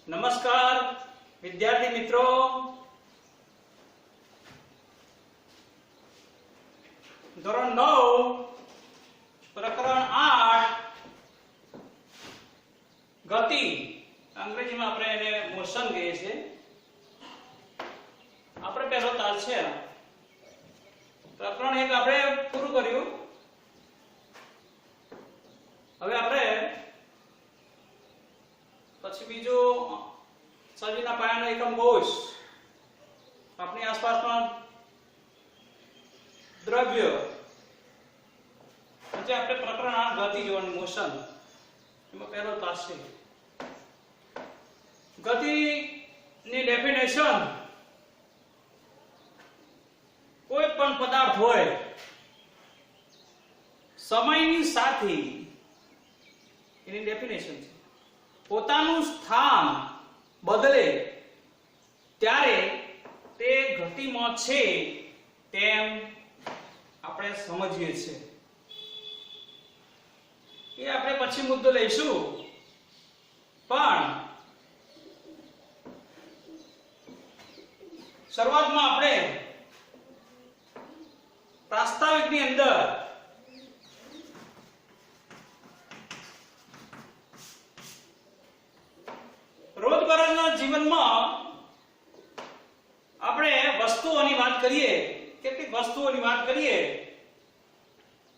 नमस्कार विद्यार्थी मित्रों, ધોરણ 9 પ્રકરણ 8 ગતિ, અંગ્રેજીમાં આપણે એને મોશન કહીએ છીએ. આપણે પહેલો તાલ છે. પ્રકરણ 1 આપણે પૂરું કર્યું. હવે આપણે પછી બીજો સજીવના પાયાનો એકમ કોષ, આપણી આસપાસમાં દ્રવ્ય, આજે આપણે પ્રકરણ 8 ગતિ જોવાનું, મોશન. એમાં પહેલો તાસ છે ગતિની ડેફિનેશન. કોઈ પણ પદાર્થ હોય, સમયની સાથે, એની ડેફિનેશન છે, પોતાનું સ્થાન બદલે ત્યારે તે ગતિમાં છે તેમ આપણે સમજીએ છીએ. એ આપણે પછી મુદ્દો લઈશું, પણ શરૂઆતમાં આપણે પ્રાસ્તાવિકની અંદર રોજબરોજના જીવનમાં આપણે વસ્તુઓની વાત કરીએ, કેટલીક વસ્તુઓની વાત કરીએ,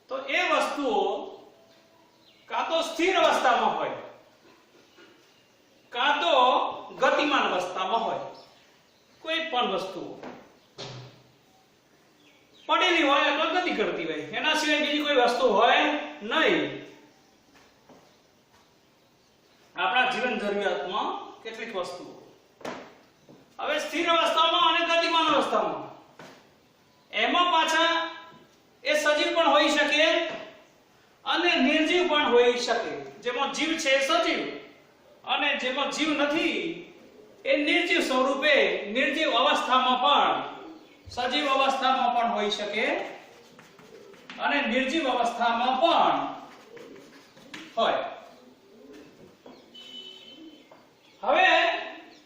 તો એ વસ્તુઓ કાં તો સ્થિર અવસ્થામાં હોય, કાં તો ગતિમાન અવસ્થામાં હોય. કોઈ પણ વસ્તુ પડેલી હોય અથવા ગતિ કરતી હોય, એના સિવાય બીજી કોઈ વસ્તુ હોય નહીં. આપણા જીવન જરૂરિયાતમાં કેટલીક વસ્તુઓ હવે સ્થિર અવસ્થામાં અને ગતિમાન અવસ્થામાં, એમાં પાછા એ સજીવ પણ હોઈ શકે અને નિર્જીવ પણ હોઈ શકે. જેમાં જીવ છે એ સજીવ, અને જેમાં જીવ નથી એ નિર્જીવ સ્વરૂપે, નિર્જીવ અવસ્થામાં પણ, સજીવ અવસ્થામાં પણ હોઈ શકે અને નિર્જીવ અવસ્થામાં પણ હોય. હવે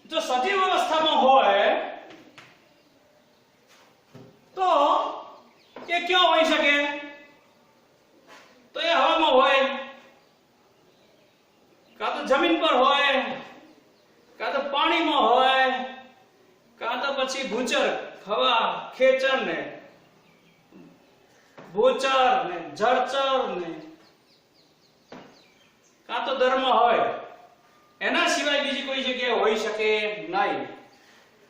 જો સજીવ અવસ્થામાં હોય તો એ ક્યાં હોઈ શકે? તો એ હવામાં હોય, કાં તો જમીન પર હોય, કાં તો પાણીમાં હોય, કાં તો પછી ભૂચર, હવા ખેંચર ને ભૂચર ને જળચર ને, કાં તો દરમાં હોય. એના સિવાય બીજી કોઈ જગ્યાએ હોઈ શકે નહીં.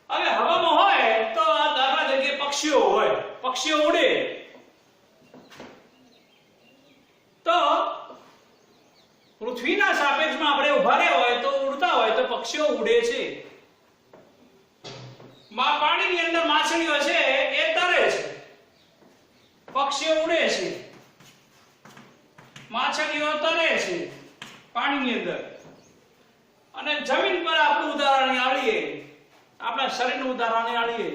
હવે હવામાં હોય તો આ દાખલા તરીકે પક્ષીઓ હોય, પક્ષીઓ ઉડે તો પૃથ્વીના સાપેક્ષમાં આપણે ઉભા રહ્યા હોય તો ઉડતા હોય તો પક્ષીઓ ઉડે છે. પાણીની અંદર માછલીઓ છે એ તરે છે, પક્ષીઓ ઉડે છે, માછલીઓ તરે છે પાણીની અંદર. અને જમીન પર આપણું ઉદાહરણ આલીએ, આપણા શરીરનું ઉદાહરણ આલીએ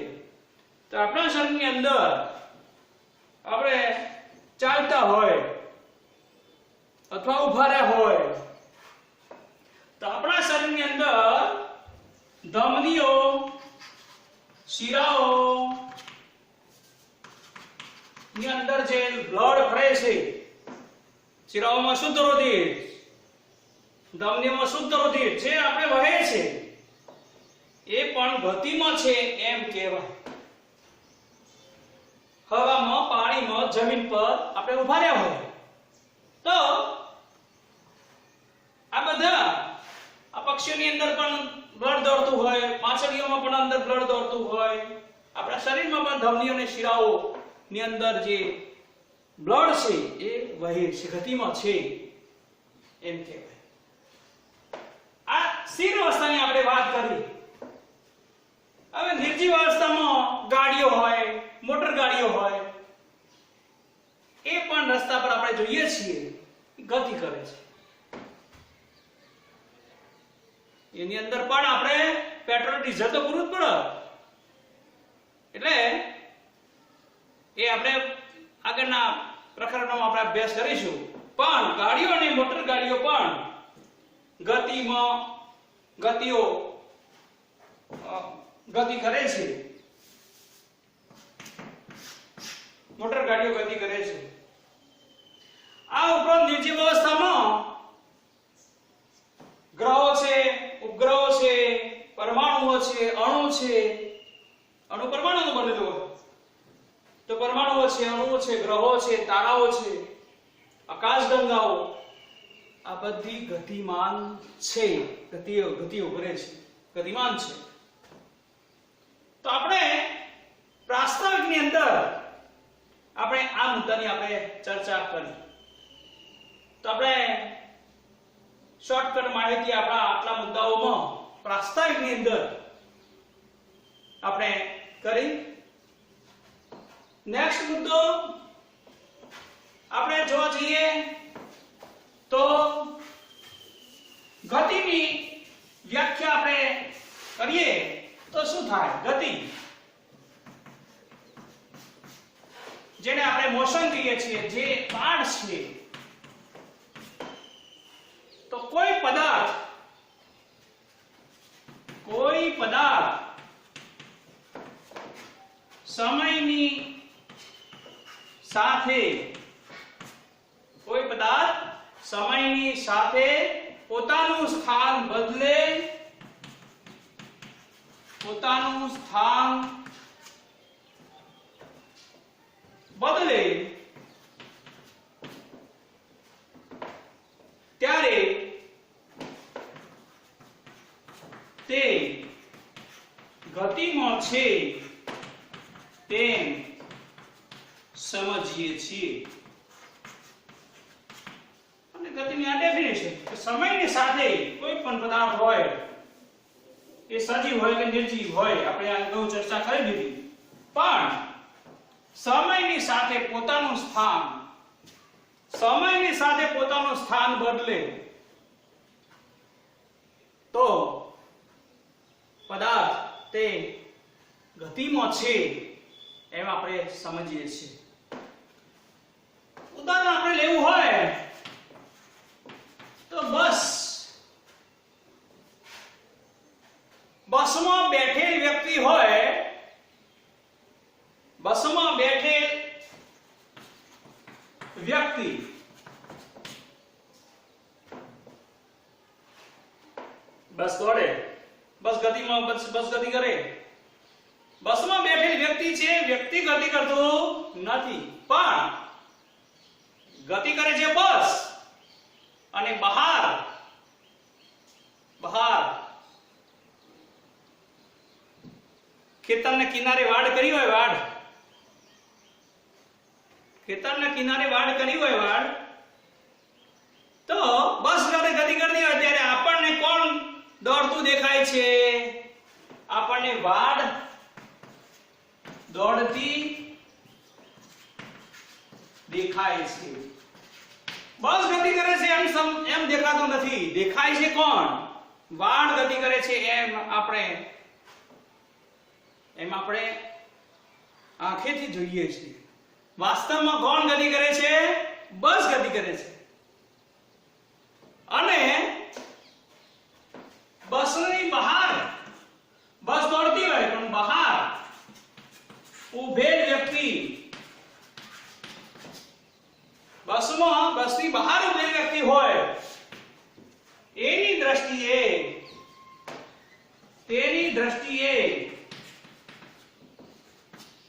તો આપણા શરીરની અંદર આપણે ચાલતા હોય અથવા ઉભા રહ્યા હોય તો આપણા શરીરની અંદર ધમનીઓ, શિરાઓ ની અંદર જે બ્લડ ફરે છે, શિરાઓમાં શુદ્ધ રુધિર, ધમનીઓમાં શુદ્ધ રુધિર જે આપણે વહે છે, એ પણ ગતિમાં છે એમ કહેવાય. હવામાં, પાણીમાં, જમીન પર આપણે ઉભા રહ્યા હોય તો આ બધા, આ પક્ષીઓની અંદર પણ બ્લડ દોડતું હોય, માછલીઓમાં પણ અંદર બ્લડ દોડતું હોય, આપણા શરીરમાં પણ ધમનીઓ અને શિરાઓ ની અંદર જે બ્લડ છે એ વહે છે, ગતિમાં છે એમ કહેવાય. આ સ્થિર અવસ્થાની આપણે વાત કરી. હવે નિર્જીવ અવસ્થામાં ગાડીઓ હોય, મોટર ગાડીઓ હોય, એ પણ રસ્તા પર આપણે જોઈએ છીએ ગતિ કરે છે. એની અંદર પણ આપણે પેટ્રોલ ડીઝલ તો પૂરું જ પડે, એટલે એ આપણે આગળના પ્રકરણોમાં આપણે અભ્યાસ કરીશું. પણ ગાડીઓ અને મોટર ગાડીઓ પણ ગતિઓ ગતિ કરે છે, મોટર ગાડીઓ ગતિ કરે છે. આ ઉપરાંત નિર્જીવ અવસ્થામાં ગ્રહો છે, ઉપગ્રહો છે, પરમાણુઓ છે, અણુ છે. અણુ પરમાણુનો બનેલો હોય તો પરમાણુઓ છે, અણુઓ છે, ગ્રહો છે, તારાઓ છે, આકાશગંગાઓ, આ બધી ગતિમાન છે, ગતિઓ કરે છે, ગતિમાન છે. તો આપણે પ્રાસ્તાવિકની અંદર આપણે આ મુદ્દાની આપણે ચર્ચા કરી. તો આપણે શોર્ટકટ માહિતી આપણા આટલા મુદ્દાઓમાં પ્રાસ્તાવિકની અંદર આપણે કરી. નેક્સ્ટ મુદ્દો આપણે જોવા જઈએ તો ગતિની વ્યાખ્યા આપણે કરીએ તો શું થાય? ગતિ, જેને આપણે મોશન કહીએ છીએ, જે બાણ છે, તો કોઈ પદાર્થ સમયની સાથે પોતાનું સ્થાન બદલે ત્યારે તે ગતિમાં છે તેમ સમજીએ છીએ. અને ગતિની આ ડેફિનેશન કે સમયની સાથે કોઈ પણ પદાર્થ હોય, એ સજીવ હોય કે નિર્જીવ હોય, આપણે આ અગાઉ ચર્ચા કરી દીધી, પણ સમયની સાથે પોતાનું સ્થાન બદલે તો પદાર્થ તે ગતિમાં છે એમ આપણે સમજીએ છીએ. ઉદાહરણ આપણે લેવું હોય તો બસમાં બેઠેલ વ્યક્તિ હોય, બસમાં બેઠેલ વ્યક્તિ બસ દોડે, બસ ગતિ કરે. બસમાં બેઠેલ વ્યક્તિ છે, વ્યક્તિ ગતિ કરતો નથી, પણ ગતિ કરે છે બસ. અને બહાર ખેતરના કિનારે વાડ કરી હોય, તો બસ જ્યારે ગતિ કરતી હોય ત્યારે આપણને કોણ દોડતું દેખાય છે? આપણને વાડ દોડતી દેખાય છે. બસ ગતિ કરે છે એમ દેખાતું નથી, દેખાય છે કોણ? વાડ ગતિ કરે છે એમ આપણે આંખેથી જોઈએ છીએ. વાસ્તવમાં કોણ ગતિ કરે છે? બસ ગતિ કરે છે. અને બસની બહાર બસ દોડતી હોય, પણ બહાર ઉભેલ વ્યક્તિ, બસની બહાર ઉભેલ વ્યક્તિ હોય, તેની દ્રષ્ટિએ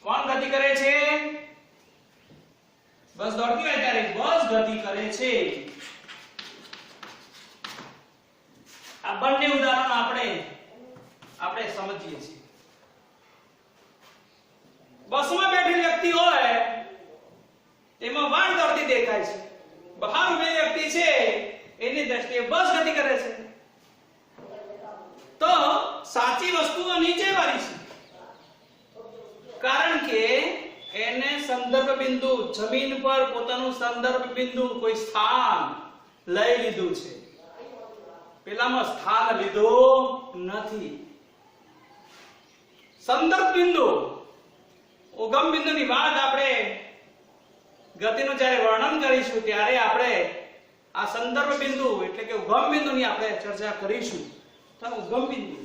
કોણ ગતિ કરે છે? બસ દોડતી હોય ત્યારે બસ ગતિ કરે છે. આ બંને ઉદાહરણ આપણે સમજીએ છીએ. બસમાં બેઠેલી વ્યક્તિ હોય એમાં વાડ દોડતી દેખાય છે, બહાર ઉભેલી વ્યક્તિ છે એની દ્રષ્ટિએ બસ ગતિ કરે છે. તો સાચી વસ્તુ નીચે વાળી છે, કારણ કે એને સંદર્ભ બિંદુ, જમીન પર પોતાનું સંદર્ભ બિંદુ, કોઈ સ્થાન લઈ લીધું છે. પેલામાં સ્થાન લીધું નથી. સંદર્ભ બિંદુ, ઉગમ બિંદુની વાત આપણે ગતિનું જ્યારે વર્ણન કરીશું ત્યારે આપણે આ સંદર્ભ બિંદુ એટલે કે ઉગમ બિંદુની આપણે ચર્ચા કરીશું. તો ઉગમ બિંદુ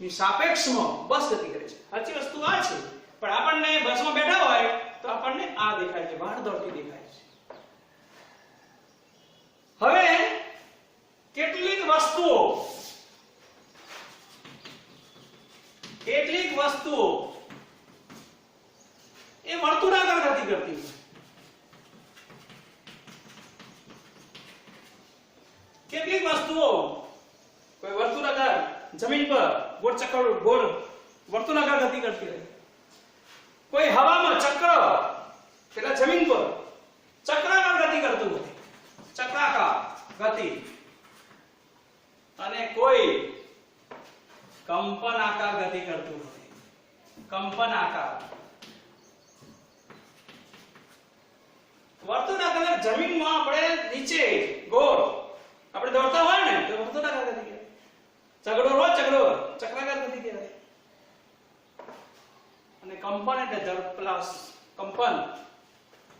ની સાપેક્ષમાં બસ ગતિ કરે છે. સાચી વસ્તુ આ છે. પણ આપણને બસમાં બેઠા હોય તો આપણને આ દેખાય છે, બહાર દોડતી દેખાય છે. હવે કેટલીક વસ્તુઓ એ વર્તુળાકાર ગતિ કરતી હોય. કેટલીક વસ્તુઓ કોઈ વર્તુળાકાર જમીન પર ગોળ ચક્કર ગોળ વર્તુળાકાર ગતિ કરતી હોય. કોઈ હવામાં ચક્ર પેલા જમીન પર ચક્રાકાર ગતિ કરતું હોય, ચક્રાકાર ગતિ. અને કોઈ કંપનાકાર ગતિ કરતું હોય, કંપનાકાર. વર્તુળાકાર જમીનમાં આપણે નીચે ગોળ આપણે દોડતા હોય ને તો વર્તુળાકાર ગતિ કહેવાય. ચક્રાકાર ગતિ કહેવાય. અને કંપન એટલે પ્લસ કંપન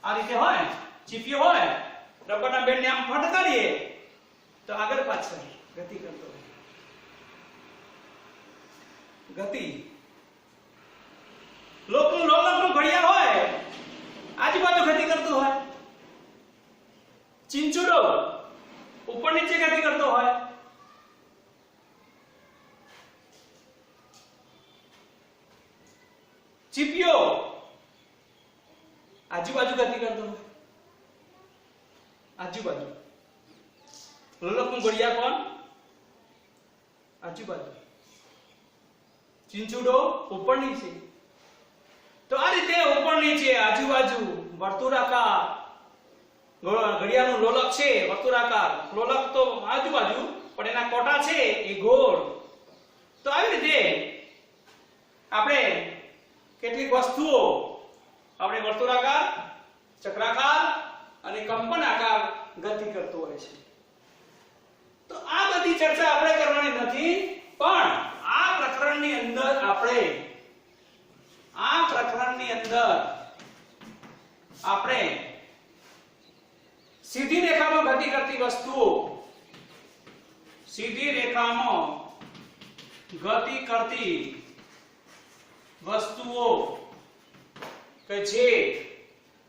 આ રીતે હોય, ચીપિયો હોય, રબરના બેન્ડને આમ ફટકારીએ તો આગળ પાછળ ગતિ કરતો હોય. ગતિ લોકનું ઘડિયાળ હોય આજુબાજુ ગતિ કરતું હોય. ચીંચુડો ઉપર નીચે ગતિ કરતો હોય. ચીપિયો આજુબાજુ ગતિ કરતો હોય. આજુબાજુ લોલકનું ઘડિયાળ કોણ? આજુબાજુ. ચીંચુડો ઉપર નીચે. તો આ રીતે ઉપર નીચે આજુબાજુ વર્તુળાકાર ઘડિયાળનું લોલક છે વર્તુળાકાર. લોલક તો આજુબાજુ પણ એના કોટા છે એ ગોળ. તો આવી રીતે આપણે કેટલીક વસ્તુઓ આપણે વર્તુળાકાર, ચક્રાકાર અને કંપનાકાર ગતિ કરતો હોય છે. તો આ બધી ચર્ચા આપણે કરવાની નથી, પણ આ પ્રકરણની અંદર સીધી રેખામાં ગતિ કરતી વસ્તુઓ, સીધી રેખામાં ગતિ કરતી વસ્તુઓ કે જે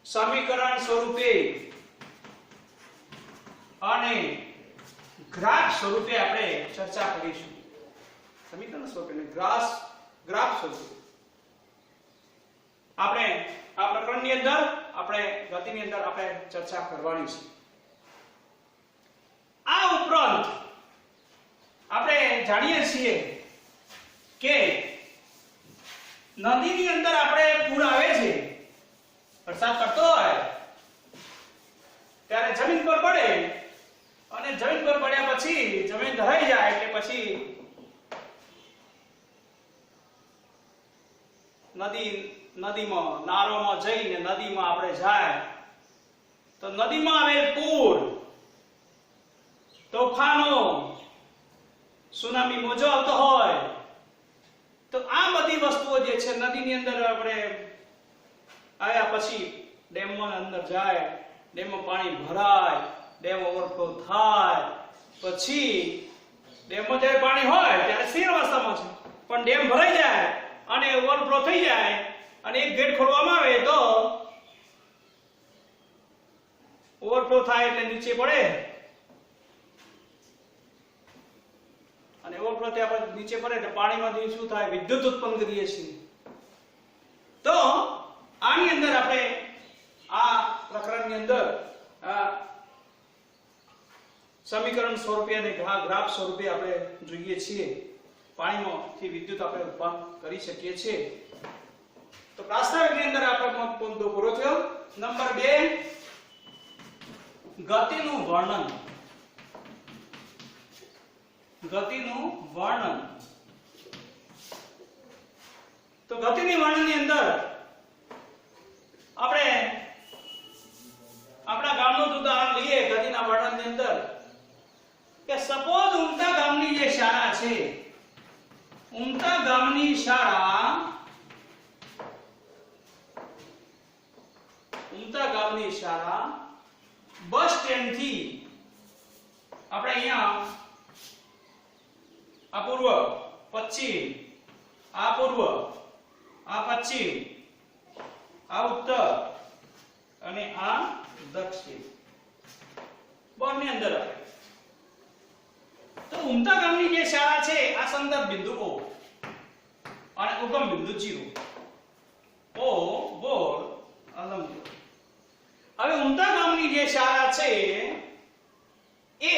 સમીકરણ સ્વરૂપે અને ગ્રાફ સ્વરૂપે આપણે ચર્ચા કરીશું. સમીકરણ સ્વરૂપે ને ગ્રાફ સ્વરૂપે આપણે આ પ્રકરણની અંદર આપણે ગતિની અંદર આપણે ચર્ચા કરવાની છે. આ ઉપરાંત આપણે જાણીએ છીએ કે નદીની અંદર આપણે પૂર આવે છે, વરસાદ પડતો હોય ત્યારે જમીન પર પડે અને જમીન પર પડ્યા પછી જમીન ધરાઈ જાય એટલે પછી નદીમાં નાળોમાં જઈને નદીમાં આપણે જાય તો નદીમાં આવેલ પૂર, તોફાનો, સુનામી મોજો આવતો હોય તો આ બધી વસ્તુઓ જે છે નદીની અંદર આપણે આવ્યા પછી ડેમમાં અંદર જાય, ડેમમાં પાણી ભરાય, ડેમ ઓવરફ્લો થાય, પછી ડેમમાં જ્યારે પાણી હોય ત્યારે સ્થિર અવસ્થામાં છે, પણ ડેમ ભરાઈ જાય અને ઓવરફ્લો થઈ જાય અને એક ગેટ ખોલવામાં આવે તો ઓવરફ્લો થાય એટલે નીચે પડે અને ઓવરફ્લો થી આપણે નીચે પડે એટલે પાણીમાંથી શું થાય? વિદ્યુત ઉત્પન્ન કરીએ છીએ. તો આની અંદર આપણે આ પ્રકરણની અંદર સમીકરણ સ્વરૂપે અને ગ્રાફ સ્વરૂપે આપણે જોઈએ છીએ. પાણીમાંથી વિદ્યુત આપણે ઉત્પન્ન કરી શકીએ છીએ. તો પ્રાસ્તાવિકની અંદર આપણે મુદ્દો પૂરો થયો. નંબર 2 ગતિનું વર્ણન. ગતિનું વર્ણન. તો ગતિની વર્ણનની અંદર આપણે આપણા ગામનું ઉદાહરણ લઈએ. ગતિના વર્ણનની અંદર કે સપોઝ ઉમટા ગામની જે શાળા છે, ઉમટા ગામની શાળા બસ સ્ટેન્ડ થી આપણે અહીંયા આ પૂર્વ પશ્ચિમ, આ પૂર્વ, આ પશ્ચિમ, આ ઉત્તર અને આ દક્ષિણ. બોર્ડની અંદર આવે તો ઉમતા ગામની જે શાળા છે આ સંદર્ભ બિંદુ O અને ઉગમ બિંદુ 0. O બોર્ડ અલંબ. હવે ઉમતા ગામની જે શાળા છે એ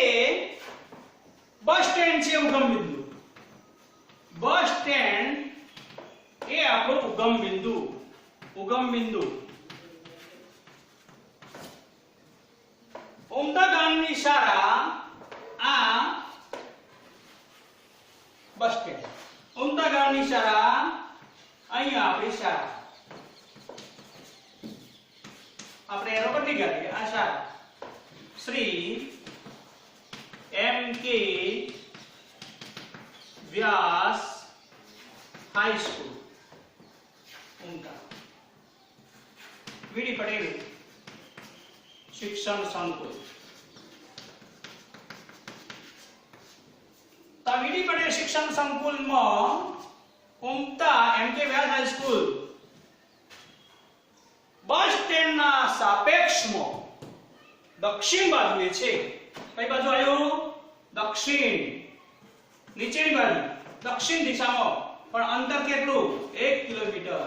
બસ સ્ટેન્ડ છે ઉગમ બિંદુ. બસ સ્ટેન્ડ એ આપણો ઉગમ બિંદુ. ઉગમ બિંદુ ઉમતા ગામની શાળા આ બસ સ્ટેન્ડ. ઉમતા ગામની શાળા અહીંયા આપણી શાળા. આપણે એનો પર નીકળીએ. આ શાળા શ્રી M.K. વ્યાસ હાઈ સ્કૂલ ઉમતા. વીડી પટેલ શિક્ષણ સંકુલ. વીડી પટેલ શિક્ષણ સંકુલમાં ઉમતા M.K. વ્યાસ હાઈ સ્કૂલ બસ સ્ટેન્ડના સાપેક્ષમાં દક્ષિણ બાજુએ છે. કઈ બાજુ આવ્યું? દક્ષિણ. નીચેની બાજુ દક્ષિણ દિશામાં, પણ અંતર કેટલું? 1 કિલોમીટર.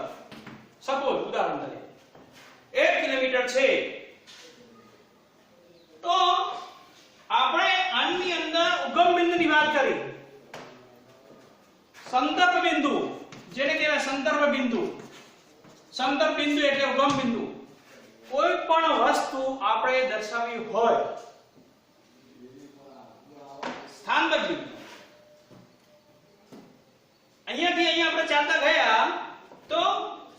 સપોઝ ઉદાહરણ તરીકે 1 કિલોમીટર છે. તો આપણે આની અંદર ઉગમ બિંદુની વાત કરી. સંદર્ભ બિંદુ જેને કહેવાય સંદર્ભ બિંદુ. સંદર્ભ બિંદુ એટલે ઉગમ બિંદુ. કોઈ પણ વસ્તુ આપણે દર્શાવવી હોય સ્થાનબદ્ધ બિંદુ. અહીંયાથી અહીંયા આપણે ચાલતા ગયા તો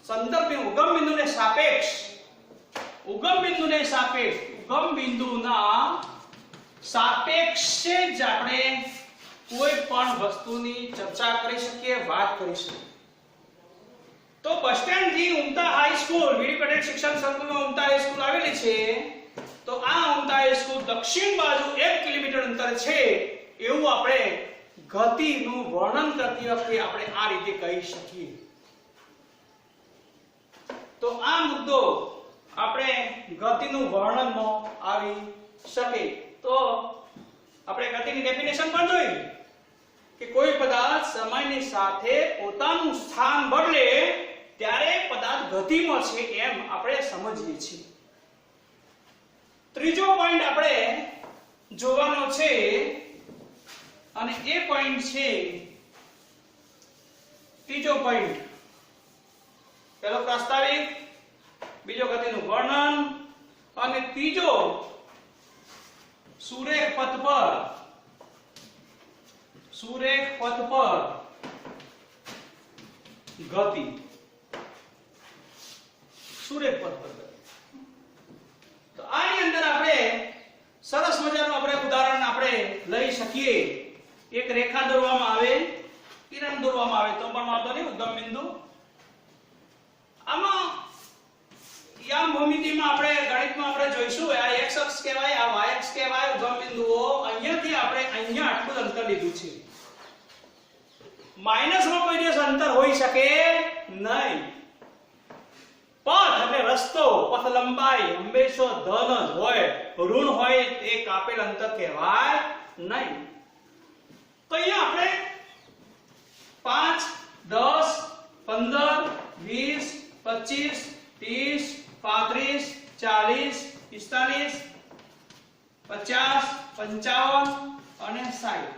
સંદર્ભ બિંદુ ઉગમ બિંદુને સાપેક્ષ, ઉગમ બિંદુને સાપેક્ષ, ઉગમ બિંદુના સાપેક્ષે જ આપણે કોઈ પણ વસ્તુની ચર્ચા કરી શકીએ, વાત કરી શકીએ. તો બસ સ્ટેન્ડ થી ઉમતા હાઈ સ્કૂલ, વીડી પટેલ શિક્ષણ સંકુલમાં ઉમતા હાઈ સ્કૂલ આવેલી છે. તો આ ઉમતા હાઈ સ્કૂલ દક્ષિણ બાજુ 1 કિલોમીટર અંતર છે એવું આપણે ગતિનું વર્ણન કરતી વખતે આપણે આ રીતે કહી શકીએ. તો આ મુદ્દો આપણે ગતિનું વર્ણનમાં આવી શકે. તો આપણે ગતિની ડેફિનેશન પણ જોઈ કે કોઈ પદાર્થ સમયની સાથે પોતાનું સ્થાન બદલે ત્યારે પદાર્થ ગતિમાં છે એમ આપણે સમજીએ છીએ. ત્રીજો પોઈન્ટ આપણે જોવાનો છે અને એ પોઈન્ટ છે ત્રીજો પોઈન્ટ. પહેલો પ્રાસ્તાવિક, બીજો ગતિનું વર્ણન અને ત્રીજો સુરેખ પથ પર, સુરેખ પથ પર ગતિ. સુરેખ પથ પર ગતિ. તો આની અંદર આપણે સરસ મજાનું આપણે ઉદાહરણ આપણે લઈ શકીએ. એક રેખા દોરવામાં આવે, કિરણ દોરવામાં આવે તો પણ વાંધો નહીં, ઉગમ બિંદુ. આમાં યામ ભૂમિતિમાં આપણે ગણિતમાં આપણે જોઈશું આ x અક્ષ કહેવાય, આ y અક્ષ કહેવાય. ઉગમ બિંદુઓ અહીંયાથી આપણે અહીંયા આટલું અંતર લીધું છે. માઈનસમાં કોઈ દિવસ અંતર હોઈ શકે નહીં. પથ એટલે રસ્તો, પથ લંબાઈ હંમેશા ધન જ હોય, ઋણ હોય તે કાપેલ અંતર કહેવાય નહીં. તો અહીંયા આપણે 5, 10, 15, 20, 25, 30, 35, 40, 45, 50, 55 અને 60.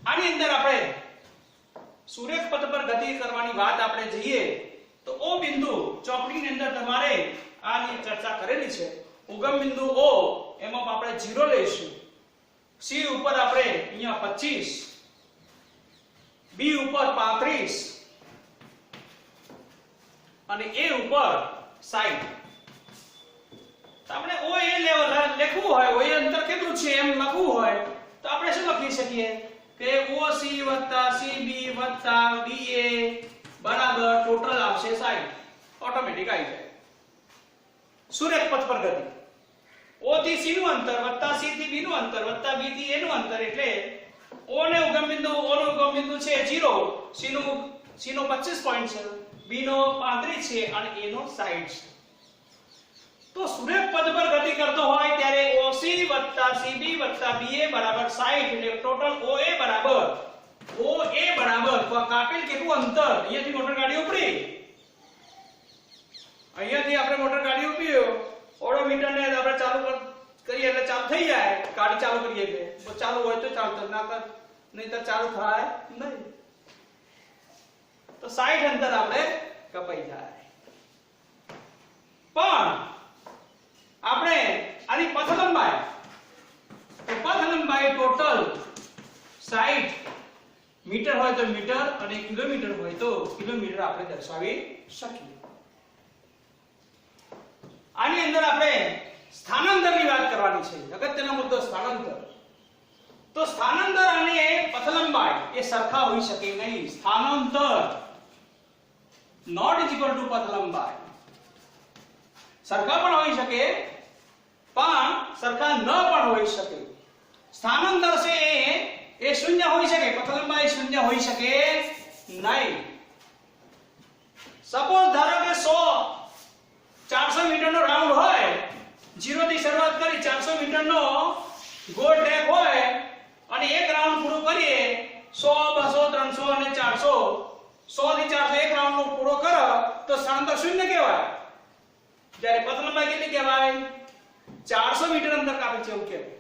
આની અંદર આપણે સુરેખ પથ પર ગતિ કરવાની વાત આપણે જઈએ તો O બિંદુ ચોપડીની અંદર તમારે આની ચર્ચા કરેલી છે. ઉગમ બિંદુ O એમાં આપણે 0 લઈશું. C ઉપર આપણે અહીંયા 25, B ઉપર 35 અને A ઉપર 60. તો આપણે O એ લેવલ લખવું હોય, O એ અંતર કેટલું છે એમ લખવું હોય તો આપણે શું લખી શકીએ કે OC CB DA બરાબર ટોટલ આવશે 60. ઓટોમેટિક આવી જાય. સુરેખ પથ પર ગતિ O થી C નું અંતર વત્તા C થી B નું અંતર વત્તા B થી A નું અંતર એટલે O ને ઉગમ બિંદુ O નું ઉગમ બિંદુ છે 0, C નો 25 પોઈન્ટ છે, B નો 35 છે અને A નો 60 છે. તો સુરેખ પદ પર ગતિ કરતો હોય ત્યારે OC CB BA બરાબર 60 એટલે ટોટલ OA બરાબર તો આ કાપેલ કેટલું અંતર, અહીંયાથી મોટર ગાડી ઉપડી, અહીંયાથી આપણે મોટર ગાડી ઉપડી, ઓડોમીટર ને આપણે ચાલુ કરીએ એટલે ચાલુ થઈ જાય, ગાડી ચાલુ કરીએ એટલે ચાલુ હોય તો ચાલતો, નહીંતર ચાલુ થાય નહીં. તો 60 અંતર આપણે કપાઈ જાય. પણ આપણે આની પથ લંબાઈ, તો પથ લંબાઈ ટોટલ 60 મીટર હોય તો મીટર અને કિલોમીટર હોય તો કિલોમીટર આપણે દર્શાવી શકીએ. આની અંદર આપણે સ્થાનાંતરની વાત કરવાની છે, અગત્યનો મુદ્દો સ્થાનાંતર. તો સ્થાનાંતર અને પથ લંબાઈ એ સરખા હોઈ શકે નહીં. સ્થાનાંતર નોટ ઇક્વલ ટુ પથ લંબાઈ. સરખા પણ હોઈ શકે પણ સરખા ન પણ હોઈ શકે. સ્થાનાંતર છે એ શૂન્ય હોઈ શકે, પથ લંબાઈ શૂન્ય હોઈ શકે નહીં. સપોઝ ધારો કે 400 મીટરનો રાઉન્ડ હોય, 0 થી શરૂઆત કરી 400 મીટરનો ગોળ ટ્રેક હોય અને એક રાઉન્ડ પૂરો કરીએ 100 200 300 અને 400, 100 થી 400 એક રાઉન્ડ નો પૂરો કરો તો સ્થાનાંતર શૂન્ય કહેવાય. જ્યારે પથ લંબાઈ કેટલી કહેવાય? 400 મીટર અંતર કાપે છે એવું કહેવાય.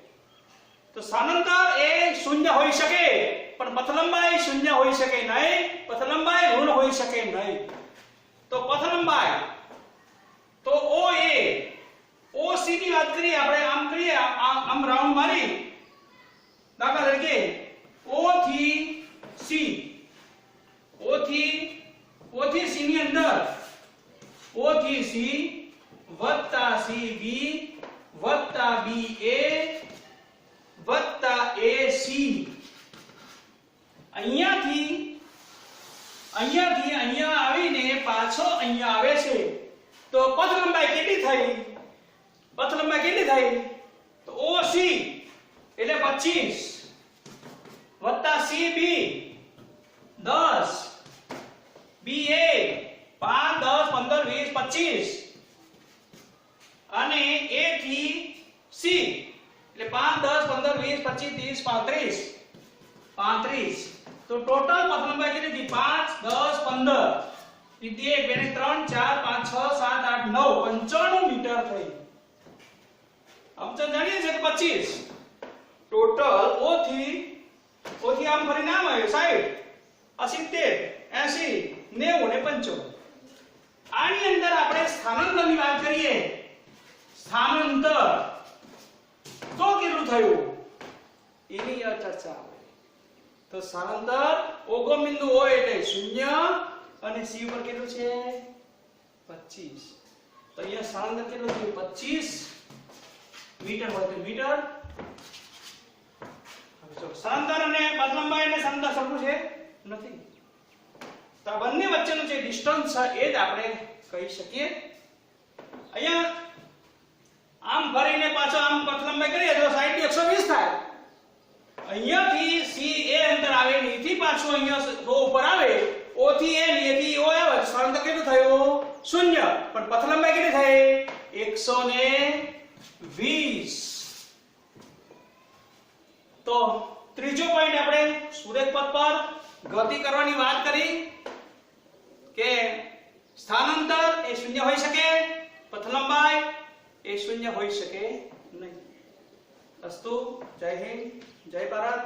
તો સ્થાનાંતર એ શૂન્ય હોઈ શકે પણ પથ લંબાઈ શૂન્ય હોઈ શકે નહીં, પથ લંબાઈ ઋણ હોઈ શકે નહીં. તો પથ લંબાઈ તો OA OC ની વાત કરીએ આપણે, આમ કરીએ, આમ રાઉન્ડ મારી, દાખલા તરીકે O થી C, O થી C ની અંદર O થી C વત્તા CB વત્તા BA વત્તા AC. અહીંયાથી અહીંયા આવીને પાછો અહીંયા આવે છે તો પથ લંબાઈ કેટલી થઈ? પથ લંબાઈ કેટલી થઈ? તો OC એટલે 25 વત્તા CB 10, BA 5 10 15 20 25 અને A થી C એટલે 5 10 15 20 25 30 35. તો ટોટલ પથ લંબાઈ કેટલી હતી? 5 10 15 દીધી 1 2 3 4 5 6 7 8 9 95 મીટર થઈ. આમ તો જાણીએ છે કે 25 ટોટલ O થી આમ ફરીને આમ આવ્યો 60 70 80 90 ને 95. આની અંદર આપણે સ્થાનાંતરની વાત કરીએ, સ્થાનાંતર તો કેટલું થયું એની ચર્ચા આવે. તો સ્થાનાંતર ઓગમ બિંદુ હોય એટલે 0 અને C ઉપર કેટલું છે? 25. તો અહીંયા સ્થાનાંતર કેટલું થયું? 25 મીટર હોય તો મીટર. હવે જો સ્થાનાંતર અને પથ લંબાઈ અને સ્થાનાંતર સરખું છે નથી, તો આ બંને વચ્ચેનું જે ડિસ્ટન્સ છે એ જ આપણે કહી શકીએ. અહીંયા આમ ફરીને પાછો આમ પથ લંબાઈ કરીએ તો 60 થી 120 થાય. અહીંયાથી C A અંતર આવે, નીથી પાછું અહીંયા O ઉપર આવે, O થી A નીથી O આવે, સ્થાનાંતર કેટલું થયું? 0. પણ પથ લંબાઈ કેટલી થઈ? 120. તો ત્રીજો પોઈન્ટ આપણે સુરેખ પથ પર ગતિ કરવાની વાત કરી કે સ્થાનાંતર એ શૂન્ય હોઈ શકે, પથ લંબાઈ એ શૂન્ય હોઈ શકે નહીં. અસ્તુ. જય હિન્દ, જય ભારત.